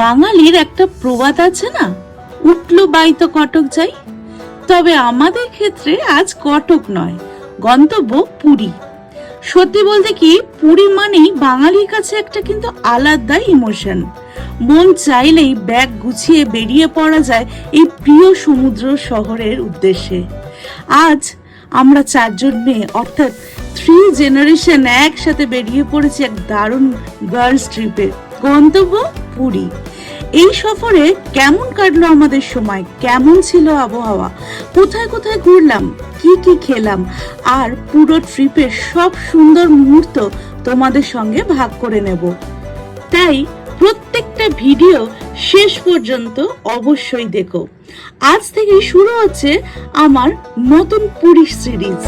বাঙালির একটা প্রবাদ আছে না, উঠলো বাই তো কটক যাই। তবে আমাদের ক্ষেত্রে আজ কটক নয়, গন্তব্য পুরী। সত্যি বলতে কি, পুরী মানেই বাঙালির কাছে একটা কিন্তু আলাদা ইমোশন। মন চাইলেই ব্যাগ গুছিয়ে বেরিয়ে পড়া যায় এই প্রিয় সমুদ্র শহরের উদ্দেশ্যে। আজ আমরা 4 জন মেয়ে, অর্থাৎ 3 জেনারেশন একসাথে বেরিয়ে পড়েছি এক দারুণ গার্লস ট্রিপে, গন্তব্য পুরী। এই সফরে কেমন কাটলো আমাদের সময়, কেমন ছিল আবহাওয়া, কোথায় কোথায় ঘুরলাম, কি কি খেলাম, আর পুরো ট্রিপের সব সুন্দর মুহূর্ত তোমাদের সঙ্গে ভাগ করে নেব। তাই প্রত্যেকটা ভিডিও শেষ পর্যন্ত অবশ্যই দেখো। আজ থেকে শুরু হচ্ছে আমার নতুন পুরী সিরিজ।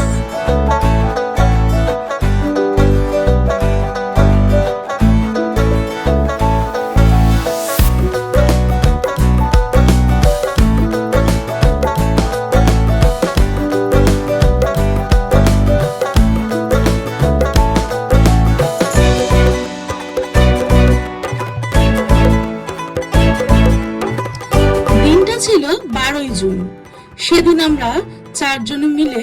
ছিল 12ই জুন। সেদিন আমরা 4 জন মিলে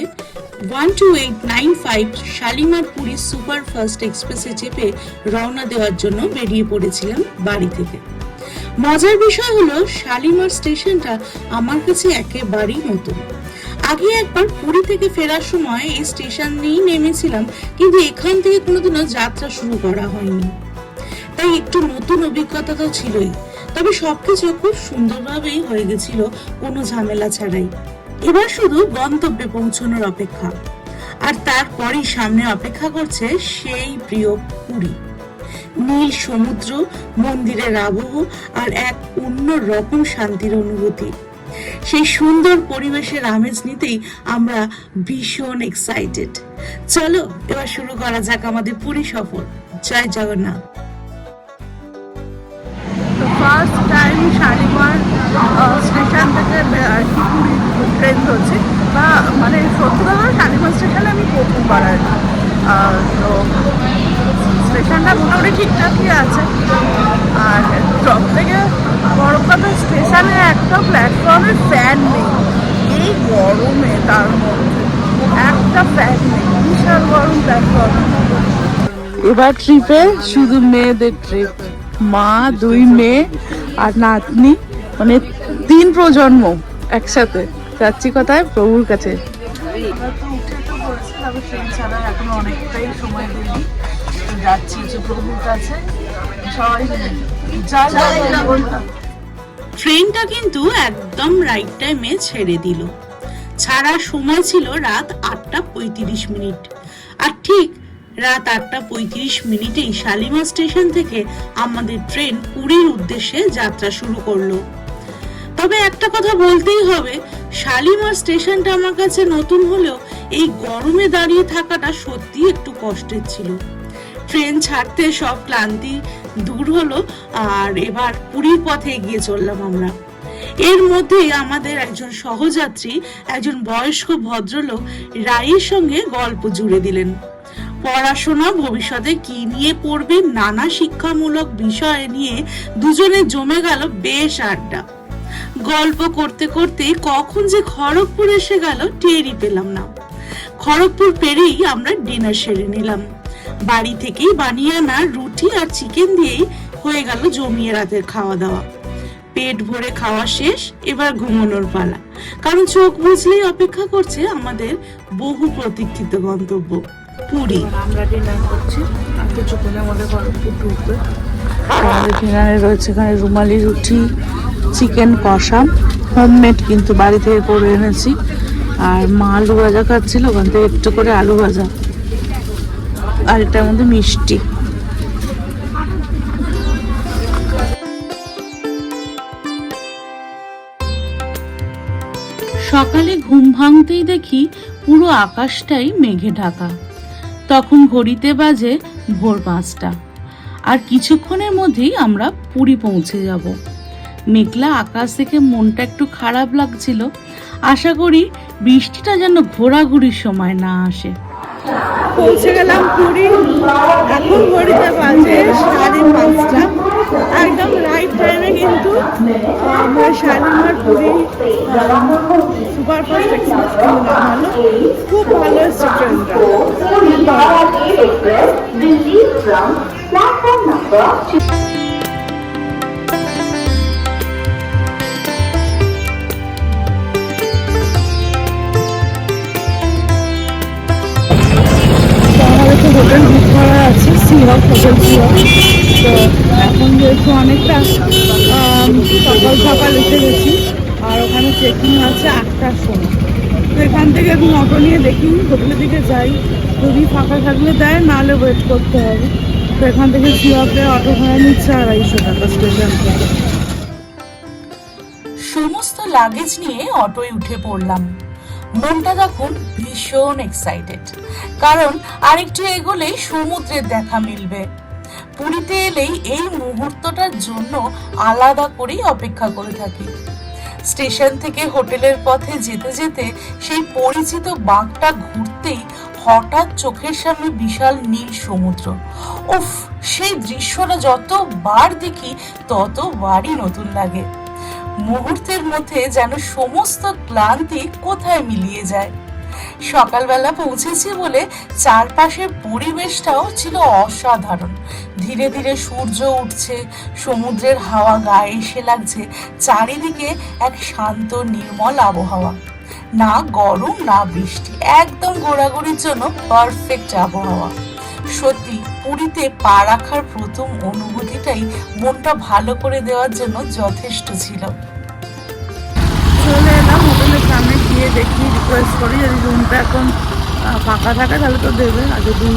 12895 শালিমার পুরী সুপার ফাস্ট এক্সপ্রেসে চেপে রওনা দেওয়ার জন্য বেরিয়ে পড়েছিলাম বাড়ি থেকে। মজার বিষয় হলো, শালিমার স্টেশনটা আমার কাছে একেবারেই নতুন। আগে একবার পুরী থেকে ফেরার সময় এই স্টেশনেই নেমেছিলাম, কিন্তু এখান থেকে কোনোদিনও যাত্রা শুরু করা হয়নি। তাই একটু নতুন অভিজ্ঞতা তো ছিলই, তবে সবকিছু খুব সুন্দরভাবেই হয়ে গেছিল, কোনো ঝামেলা ছাড়াই। এবার শুধু গন্তব্যে পৌঁছানোর অপেক্ষা, আর তারপরই সামনে অপেক্ষা করছে সেই প্রিয় পুরী। নীল সমুদ্র, মন্দিরের আবহ আর এক অন্য রকম শান্তির অনুভূতি। সেই সুন্দর পরিবেশের আমেজ নিতেই আমরা ভীষণ এক্সাইটেড। চলো এবার শুরু করা যাক আমাদের পুরী সফর। জয় Jagannath. First time Shalimar station থেকে পুরী ট্রেন ধরছি, বা মানে সত্যি কথা শালিমার স্টেশনে আমি প্রথমবার আর কি। তো স্টেশনটা মোটামুটি ঠিকঠাকই আছে, আর সব থেকে বড় কথা স্টেশনে একটা প্ল্যাটফর্মে ফ্যান নেই। এই গরমে তার মধ্যে একটা ফ্যান নেই, বিশাল গরম প্ল্যাটফর্ম। এবার ট্রিপে শুধু মেয়েদের ট্রিপ, মা, 2 মেয়ে আর নাতনি, মানে 3 প্রজন্ম একসাথে যাচ্ছি কোথায়, প্রভুর কাছে। এখন অনেকটাই সময় দেরি, যাচ্ছি প্রভুর কাছে সবাই। ট্রেনটা কিন্তু একদম রাইট টাইমে ছেড়ে দিল। ছাড়ার সময় ছিল রাত 8:35। আর ঠিক রাত 8:35 শালিমার স্টেশন থেকে আমাদের ট্রেন পুরীর উদ্দেশ্যে যাত্রা শুরু করলো। তবে একটা কথা বলতেই হবে, শালিমার স্টেশনটা আমার কাছে নতুন হলেও এই গরমে দাঁড়িয়ে থাকাটা সত্যি একটু কষ্টের ছিল। ট্রেন ছাড়তে সব ক্লান্তি দূর হলো, আর এবার পুরীর পথে এগিয়ে চললাম আমরা। এর মধ্যেই আমাদের একজন সহযাত্রী, একজন বয়স্ক ভদ্রলোক রায়ের সঙ্গে গল্প জুড়ে দিলেন। পড়াশোনা, ভবিষ্যতে কি নিয়ে পড়বে, নানা শিক্ষামূলক বিষয় নিয়ে দুজনে জমে গেল বেশ আড্ডা। গল্প করতে করতে কখন যে খড়গপুর এসে গেল টেরই পেলাম না। খড়গপুর পেরিয়েই আমরা ডিনার সেরে নিলাম। বাড়ি থেকেই বানিয়ে আনা রুটি আর চিকেন দিয়েই হয়ে গেল জমিয়ে রাতের খাওয়া দাওয়া। পেট ভরে খাওয়া শেষ, এবার ঘুমানোর পালা, কারণ চোখ বুঝলেই অপেক্ষা করছে আমাদের বহু প্রতীক্ষিত গন্তব্য পুরী। আমরা ডিনার করছি, আর কিছুক্ষণের মধ্যে খড়গপুর ঢুকবে। আমাদের ডিনারে রয়েছে এখানে রুমালি রুটি, চিকেন কষা, হোমমেড কিন্তু বাড়ি থেকে করে এনেছি, আর মা আলু ভাজা খাচ্ছিল, ওখান থেকে একটু করে আলু ভাজা, আর এটার মধ্যে মিষ্টি। সকালে ঘুম ভাঙতেই দেখি পুরো আকাশটাই মেঘে ঢাকা। তখন ঘড়িতে বাজে ভোর 5টা, আর কিছুক্ষণের মধ্যেই আমরা পুরী পৌঁছে যাব। মেঘলা আকাশ দেখে মনটা একটু খারাপ লাগছিল। আশা করি বৃষ্টিটা যেন ঘোরাঘুরির সময় না আসে। পৌঁছে গেলাম পুরী, এখন ঘড়িতে বাজে 5:30। একদম রাইট টাইমে শালিমার পুরী সুপারফাস্ট এক্সপ্রেস কিন্তু নামালো, খুব ভালো এসছে ট্রেনটা। আমাদের তো হোটেল বুক করা আছে, সিহক হোটেল সিহক। তো এখন যেহেতু অনেকটা সকাল সকাল এসে গেছি, আর ওখানে চেকিং আছে 8টার সময়। তো এখান থেকে আমি অটো নিয়ে দেখি হোটেলের দিকে যাই, যদি ফাঁকা থাকলে দেয়, নাহলে ওয়েট করতে হবে। তো এখান থেকে সিহকে অটো ভাড়া নিচ্ছে 250 টাকা স্টেশন থেকে। সমস্ত লাগেজ নিয়ে অটোয় উঠে পড়লাম। মনটা তখন ভীষণ এক্সাইটেড, কারণ আরেকটু এগোলেই সমুদ্রের দেখা মিলবে। পুরীতে এলেই এই মুহূর্তটার জন্য আলাদা করেই অপেক্ষা করে থাকি। স্টেশন থেকে হোটেলের পথে যেতে যেতে সেই পরিচিত বাঁকটা ঘুরতেই হঠাৎ চোখের সামনে বিশাল নীল সমুদ্র। উফ, সেই দৃশ্যটা যতবার দেখি ততবারই নতুন লাগে। মুহূর্তের মধ্যে যেন সমস্ত ক্লান্তি কোথায় মিলিয়ে যায়। সকালবেলা পৌঁছেছি বলে চারপাশের পরিবেশটাও ছিল অসাধারণ। ধীরে ধীরে সূর্য উঠছে, সমুদ্রের হাওয়া গায়ে এসে লাগছে, চারিদিকে এক শান্ত নির্মল আবহাওয়া। না গরম না বৃষ্টি, একদম ঘোরাঘুরির জন্য পারফেক্ট আবহাওয়া। সত্যি পুরীতে পা রাখার প্রথম অনুভূতিটাই মনটা ভালো করে দেওয়ার জন্য যথেষ্ট ছিল। চলে এলাম হোটেলের সামনে, গিয়ে দেখি রিকোয়েস্ট করি যদি রুমটা এখন ফাঁকা থাকে তাহলে তো দেবে, আর যদি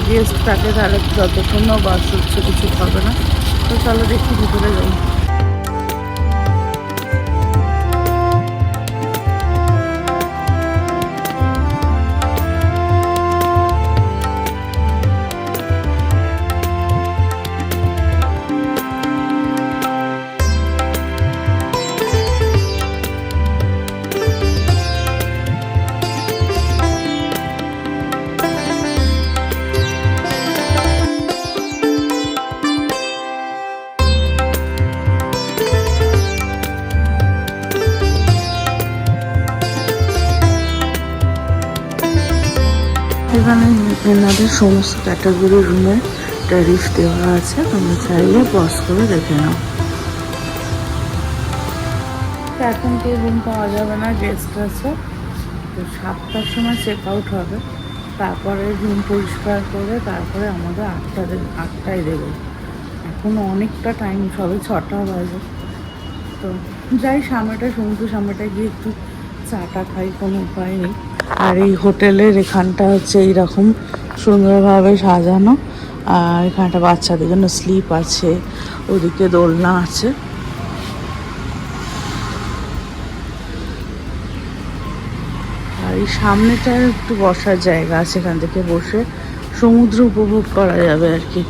গেস্ট থাকে তাহলে যতক্ষণও বাস হচ্ছে কিছু হবে না। তো চলো দেখি ভিতরে যাই। এখানে এনাদের সমস্ত ক্যাটাগরি রুমের ট্যারিফ দেওয়া আছে, তোমরা চাইলে পজ করে দেখে নাও। এখন তো রুম পাওয়া যাবে না, গেস্ট আছে। তো 7টার সময় চেক আউট হবে, তারপরে রুম পরিষ্কার করে তারপরে আমাদের 8টায় দেবে। এখনও অনেকটা টাইম, সবে 6টা বাজে। তো যাই সামনেটা, সমুদ্র সামনেটায় গিয়ে একটু চাটা খাই, কোনো উপায় নেই। আর এই হোটেলের এখানটা হচ্ছে এইরকম সুন্দরভাবে সাজানো, আর এখানটা বাচ্চাদের জন্য স্লিপ আছে, ওদিকে দোলনা আছে। আর এই সামনেটায় একটু বসার জায়গা আছে, এখান থেকে বসে সমুদ্র উপভোগ করা যাবে আর কি।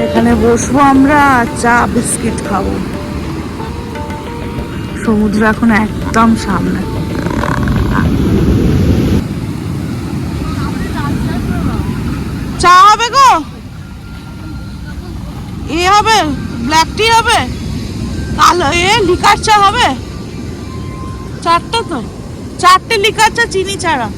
এখানে বসবো আমরা, চা বিস্কিট খাবো। সমুদ্র এখন একদম সামনে। চা হবে গো, এ হবে ব্ল্যাক টি হবে, কালো লিকার চা হবে। 4টা তো, 4টে লিকার চা চিনি ছাড়া।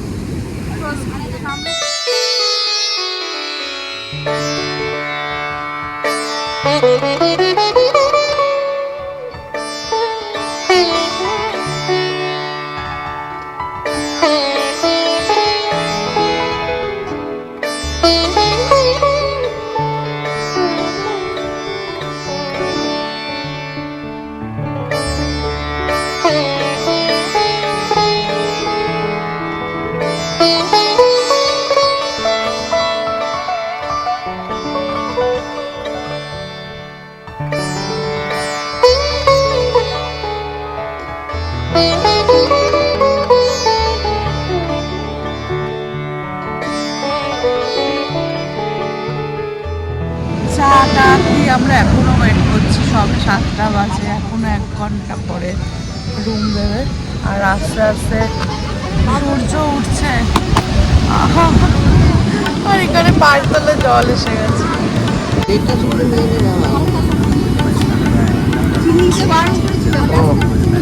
আমরা এখনো ওয়েট করছি, সবে 7টা বাজে, এখনো 1 ঘন্টা পরে রুম দেবে। আর আস্তে আস্তে সূর্য উঠছে। আহা, আর এখানে পায়ের তলে জল এসে গেছে।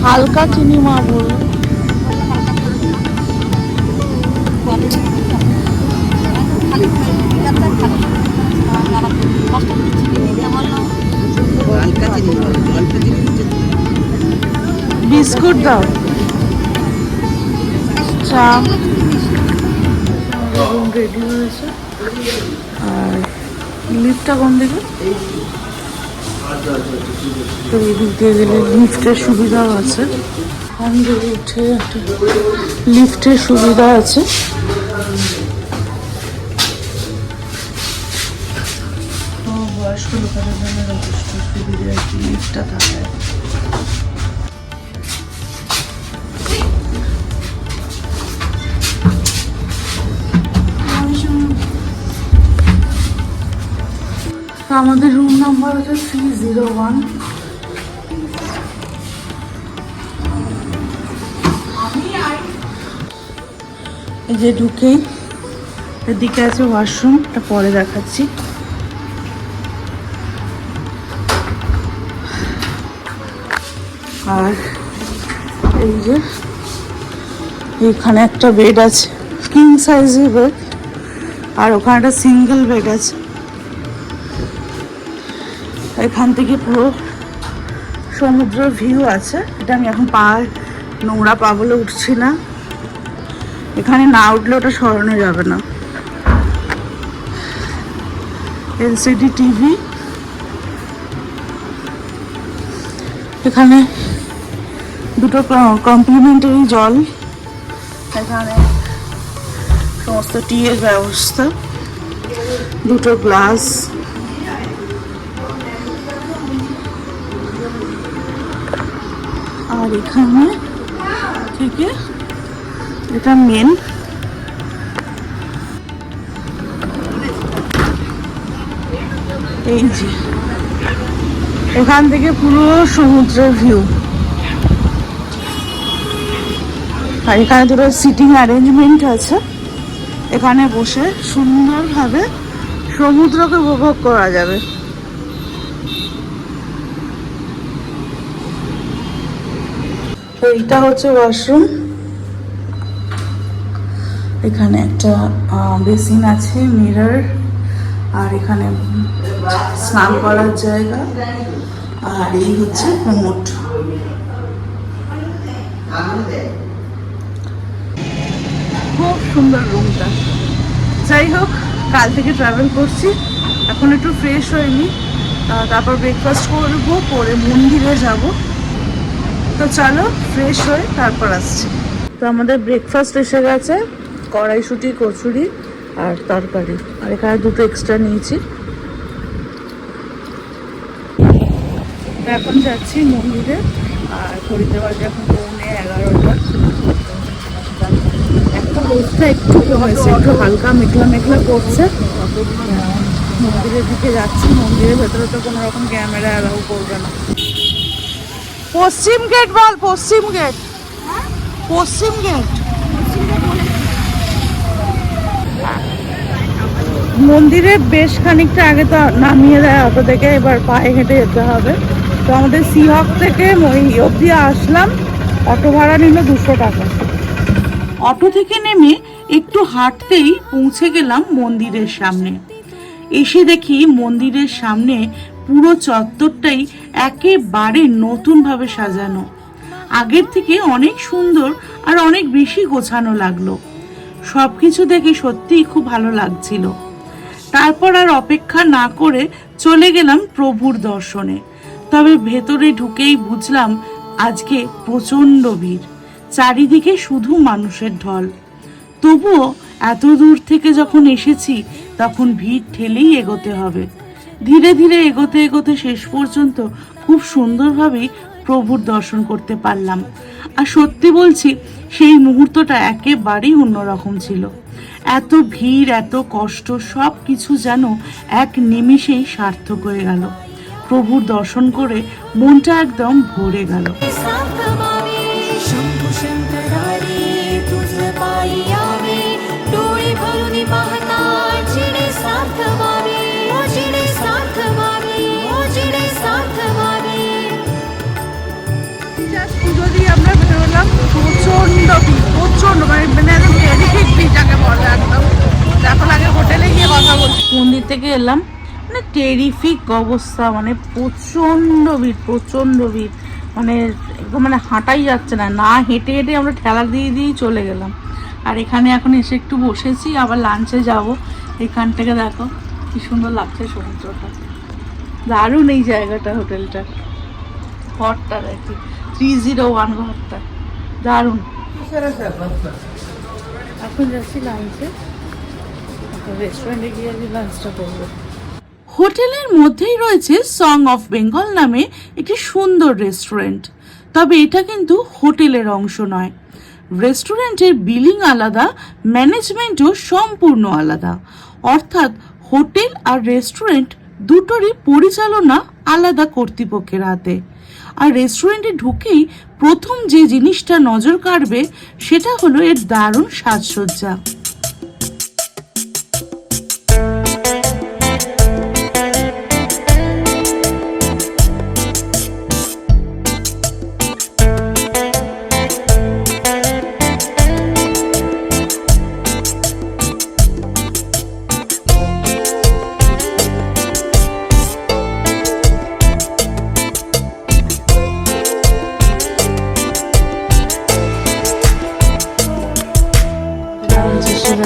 হালকা চিনি মা বল। বিস্কুট দাও, চা। রুম রেডি হয়েছে। আর লিফটটা কোন দিকে? তো এই দিক দিয়ে গেলে লিফটের সুবিধাও আছে। ওখান থেকে উঠে একটা লিফটের সুবিধা আছে। বয়স্ক লোকেদের জন্য যথেষ্ট সুবিধা আর কি লিফটটা থাকে। আমাদের রুম নাম্বার হচ্ছে 301। এই যে ঢুকেই এদিকে আছে ওয়াশরুম, এটা পরে দেখাচ্ছি। আর এই যে এখানে একটা বেড আছে, কিং সাইজের বেড। আর ওখানে একটা সিঙ্গেল বেড আছে। এখান থেকে পুরো সমুদ্র ভিউ আছে। এটা আমি এখন নোংরা পা বলে উঠছি না, এখানে না উঠলে ওটা সরানো যাবে না। এলসিডি টিভি, এখানে দুটো কমপ্লিমেন্টারি জল, এখানে সমস্ত টিয়ের ব্যবস্থা, দুটো গ্লাস। আর এখানে থেকে এটা মেন। এই যে এখান থেকে পুরো সমুদ্রের ভিউ। আর এখানে দুটো সিটিং অ্যারেঞ্জমেন্ট আছে, এখানে বসে সুন্দরভাবে সমুদ্রকে উপভোগ করা যাবে। এইটা হচ্ছে ওয়াশরুম। এখানে একটা বেসিন আছে, মিরর, আর এখানে স্নান করার জায়গা। আর এই হচ্ছে কোমোড। খুব সুন্দর রুমটা। যাই হোক, কাল থেকে ট্রাভেল করছি, এখন একটু ফ্রেশ হয়নি, তারপর ব্রেকফাস্ট করবো, করে মন্দিরে যাব। তো চলো ফ্রেশ হয়ে তারপর আসছি। তো আমাদের ব্রেকফাস্ট এসে গেছে, কড়াইশুঁটি, কচুরি আর তরকারি। আর এখানে দুটো এক্সট্রা নিয়েছি। এখন যাচ্ছি মন্দিরে। আর ঘড়িতে বাজে এখন 11:15। একটা রোদটা একটু কমেছে, একটু হালকা মেঘলা মেঘলা করছে। মন্দিরের দিকে যাচ্ছি। মন্দিরের ভেতরে তো কোনো রকম ক্যামেরা অ্যালাউ করবে না। পশ্চিম গেট বল, পশ্চিম গেট, পশ্চিম গেট। মন্দিরে বেশ খানিকটা আগে তো নামিয়ে দেয় অটো থেকে, এবার পায়ে হেঁটে যেতে হবে। তো আমাদের সিহক থেকে ওই অবধি আসলাম, অটো ভাড়া নিল 200 টাকা। অটো থেকে নেমে একটু হাঁটতেই পৌঁছে গেলাম মন্দিরের সামনে। এসে দেখি মন্দিরের সামনে পুরো চত্বরটাই একেবারে নতুনভাবে সাজানো। আগের থেকে অনেক সুন্দর আর অনেক বেশি গোছানো লাগলো। সবকিছু দেখে সত্যিই খুব ভালো লাগছিল। তারপর আর অপেক্ষা না করে চলে গেলাম প্রভুর দর্শনে। তবে ভেতরে ঢুকেই বুঝলাম আজকে প্রচণ্ড ভিড়, চারিদিকে শুধু মানুষের ঢল। তবুও এত দূর থেকে যখন এসেছি তখন ভিড় ঠেলেই এগোতে হবে। ধীরে ধীরে এগোতে এগোতে শেষ পর্যন্ত খুব সুন্দরভাবেই প্রভুর দর্শন করতে পারলাম। আর সত্যি বলছি, সেই মুহূর্তটা একেবারেই অন্যরকম ছিল। এত ভিড়, এত কষ্ট, সব কিছু যেন এক নিমেষেই সার্থক হয়ে গেল। প্রভুর দর্শন করে মনটা একদম ভরে গেল। পুজো দিয়ে আমরা বেরোলাম, প্রচন্ড ভিড়, প্রচন্ড মানে একদম টেরিফিক ভিড় যাকে বলে একদম। এখন আগে হোটেলে গিয়ে কথা বলছি, মন্দির থেকে এলাম, মানে টেরিফিক অবস্থা, মানে প্রচন্ড ভিড়, প্রচন্ড ভিড়, মানে একদম মানে হাঁটাই যাচ্ছে না, না হেঁটে হেঁটে আমরা ঠেলা দিয়ে দিয়েই চলে গেলাম। আর এখানে এখন এসে একটু বসেছি, আবার লাঞ্চে যাব। এখান থেকে দেখো কি সুন্দর লাগছে সমুদ্রটা, দারুণ এই জায়গাটা, হোটেলটা, ঘরটা দেখি 301 ঘরটা দারুণ। এখন যাচ্ছি লাঞ্চে, রেস্টুরেন্টে গিয়ে লাঞ্চটা করবো। হোটেলের মধ্যেই রয়েছে সং অফ বেঙ্গল নামে একটি সুন্দর রেস্টুরেন্ট, তবে এটা কিন্তু হোটেলের অংশ নয়। রেস্টুরেন্টের বিলিং আলাদা, ম্যানেজমেন্টও সম্পূর্ণ আলাদা, অর্থাৎ হোটেল আর রেস্টুরেন্ট দুটোরই পরিচালনা আলাদা কর্তৃপক্ষের হাতে। আর রেস্টুরেন্টে ঢুকেই প্রথম যে জিনিসটা নজর কাড়বে সেটা হলো এর দারুণ সাজসজ্জা।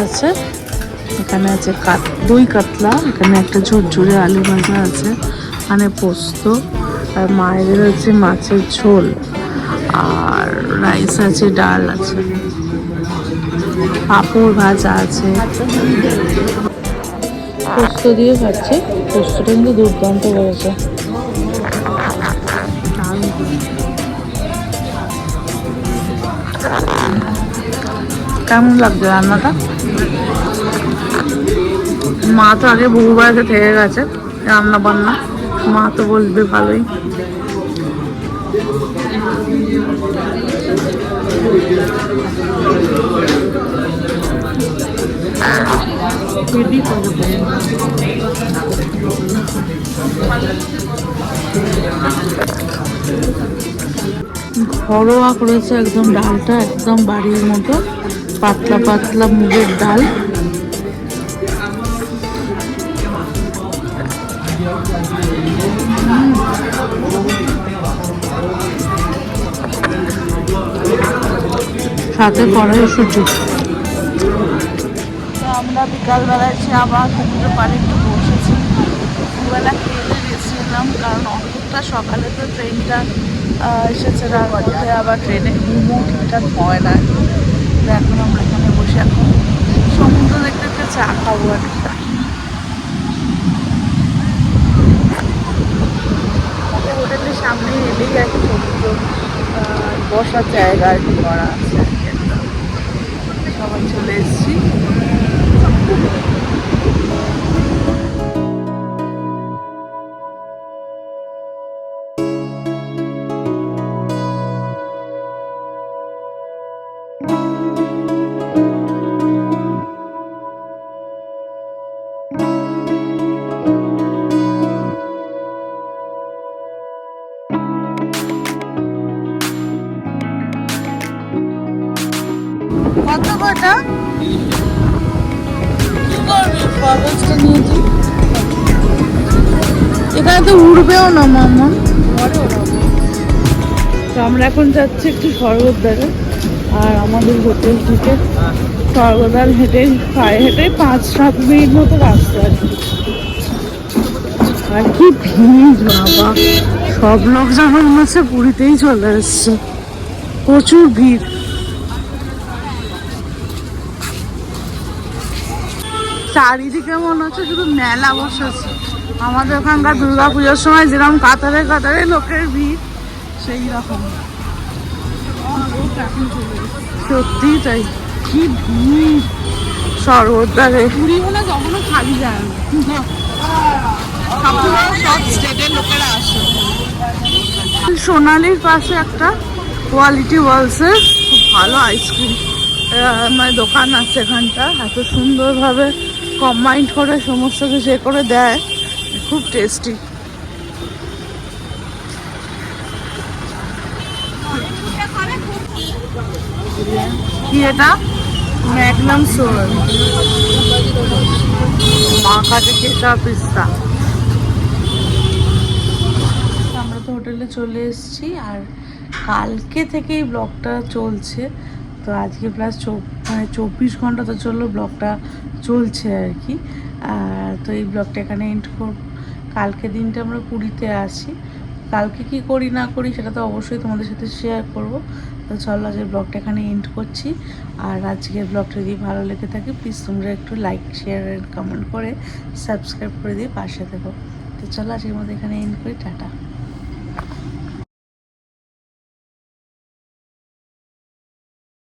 আছে এখানে আছে দই কাতলা, এখানে একটা ঝুরঝুরে আলু ভাজা আছে, এখানে পোস্ত, আর মায়েদের হচ্ছে মাছের ঝোল, আর রাইস আছে, ডাল আছে, পাঁপড় ভাজা আছে, পোস্ত দিয়ে খাচ্ছে। পোস্তটা কিন্তু দুর্দান্ত করেছে। কেমন লাগছে রান্নাটা? মা তো আগে বহুবার এসে থেকে গেছে রান্না বান্না, মা তো বলবে ভালোই। ঘরোয়া করেছে একদম, ডালটা একদম বাড়ির মতো, পাতলা পাতলা মুগের ডাল। সাথে কড়াইশুঁটি। আমরা বিকালবেলা এসে আবার সমুদ্র পাড়ে একটু বসেছি, দুবেলা খেয়ে গেছিলাম, কারণ অতটা সকালে তো ট্রেনটা এসেছে, তার মধ্যে আবার ট্রেনে ঘুমও ঠিকঠাক হয় না। এখন আমরা এখানে বসে এখন সমুদ্র দেখতে একটা চা খাবো একটা। হোটেলের সামনে এলেই আর কি সমুদ্র বসার জায়গা আর কি করা আছে, সবাই চলে এসেছি। কত কটা এখানে তো উড়বেও না মামা। তো আমরা এখন যাচ্ছি একটু স্বর্গদ্বারে, আর আমাদের হোটেল থেকে স্বর্গদ্বার হেঁটে পায়ে হেঁটে 5-7 মিনিট মতো রাস্তা আর কি। আর কি ভিড় বাবা, সব লোক যখন হচ্ছে পুরীতেই চলে এসছে, প্রচুর ভিড়। চারিদিকে মনে হচ্ছে শুধু মেলা বসেছে। আমাদের ওখানকার দুর্গাপুজোর সময় যেরকম কাতারে কাতারে লোকের ভিড়, সেই রকম সত্যি তাই, কি ভিড় স্বর্গদ্বারে। পুরী হলে কখনো খালি যায় না, সব স্টেটের লোকেরা আসে। সোনালির পাশে একটা কোয়ালিটি ওয়ালসের খুব ভালো আইসক্রিম মানে দোকান আছে এখানটা, এত সুন্দরভাবে কম্বাইন্ড করে সমস্ত কিছু এ করে দেয়, খুব টেস্টি। কি এটা? ম্যাগনাম সোল, মা কাছে কেশা পিস্তা। আমরা তো হোটেলে চলে এসেছি, আর কালকে থেকেই ব্লগটা চলছে, তো আজকে প্লাস 24 ঘন্টা তো চললো ব্লগটা চলছে আর কি। তো এই ব্লগটা এখানে এন্ড করব। কালকে দিনটা আমরা পুরীতে আসি, কালকে কি করি না করি সেটা তো অবশ্যই তোমাদের সাথে শেয়ার করব। তো চলো আজকে ব্লগটা এখানে এন্ড করছি। আর আজকের ব্লগটা যদি ভালো লেগে থাকে প্লিজ তোমরা একটু লাইক শেয়ার কমেন্ট করে সাবস্ক্রাইব করে দিয়ে পাশে থেকো। তো চলো আজকের মধ্যে এখানে এন্ড করি, টাটা।